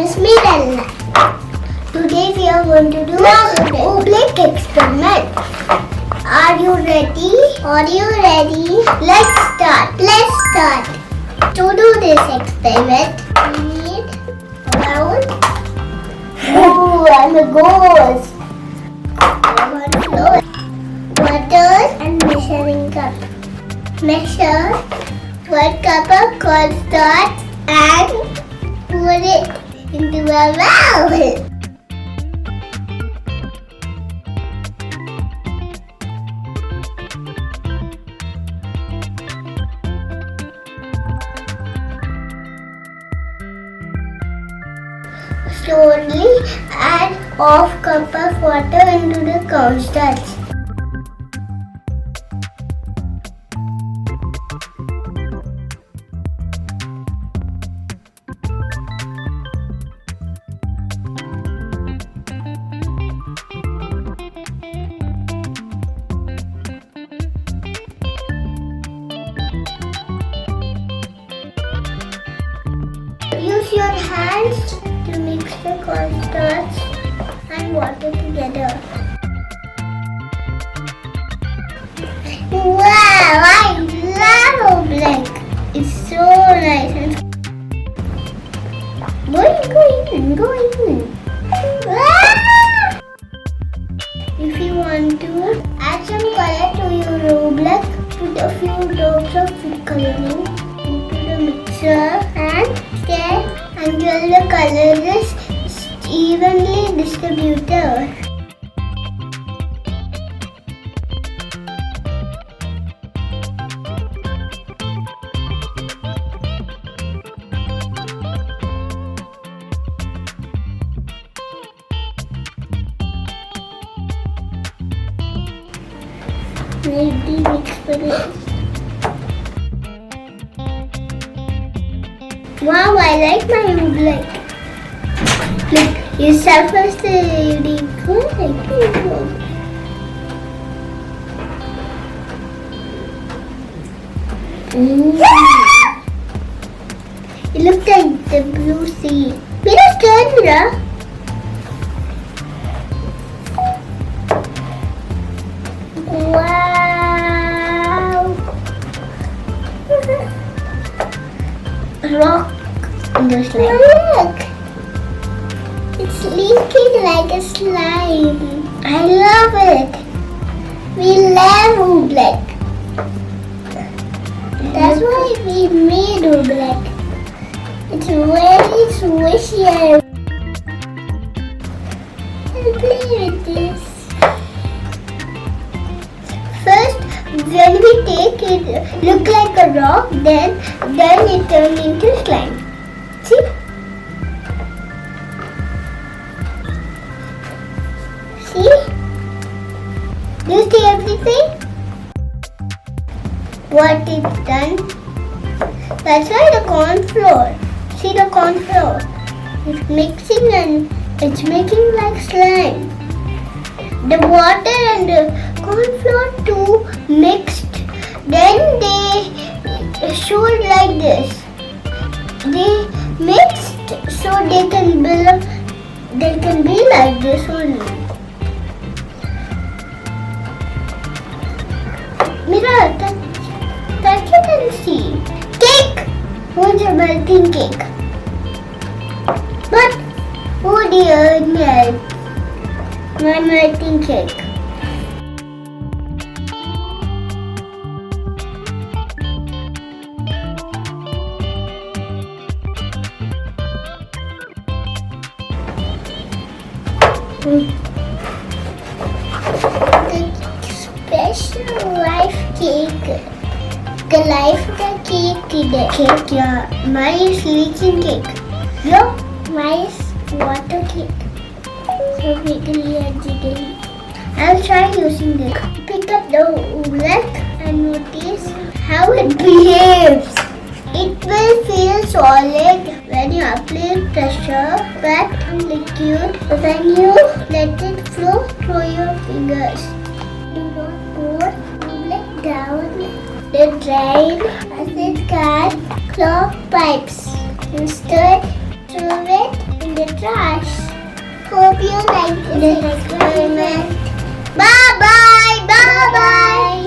is Mira. Today we are going to do an Oobleck experiment. Are you ready? Are you ready? Let's start. To do this experiment, we need a round. Oh, I'm a ghost. Water and measuring cup. Measure 1 cup of cornstarch and pour it into a bowl. Slowly add half cup of water into the cornstarch. Use your hands to mix the cornstarch and water together. Wow, I love Oobleck. It's so nice and go in. Ah! If you want to add some color to your Oobleck, put a few drops of food coloring into the mixer and stir until the color is evenly distributed. Maybe mix for this. Wow, I like my Oobleck. Look, you surface the liquid like this. It looks like the blue sea. Mira's turn, Mira. Wow. Rock in the slime. Look! It's leaking like a slime. I love it. We love Oobleck. That's why we made Oobleck. It's very swishy. I'll play with this. First, when we take it, look like a rock, then it turns into slime. See? See? Do you see everything? What it's done? That's why the corn flour. See the corn flour? It's mixing and it's making like slime. The water and the corn flour too mixed. Then they showed like this. They mixed so they can be like this only. Mira, touch it and see. Cake! Who's a melting cake? But oh dear, yes. My melting cake. The special life cake. The life of the cake today. Cake, yeah. Mine is leaking cake. Yeah, mine is water cake. So wiggly and jiggly. I'll try using this. Pick up the Oobleck and notice how it behaves. It will feel solid when you apply pressure, wet and liquid when you let it flow through your fingers. Do not pour Oobleck down the drain as it can clog pipes. Instead, throw it in the cornstarch. Hope you like this experiment. Bye bye. Bye bye.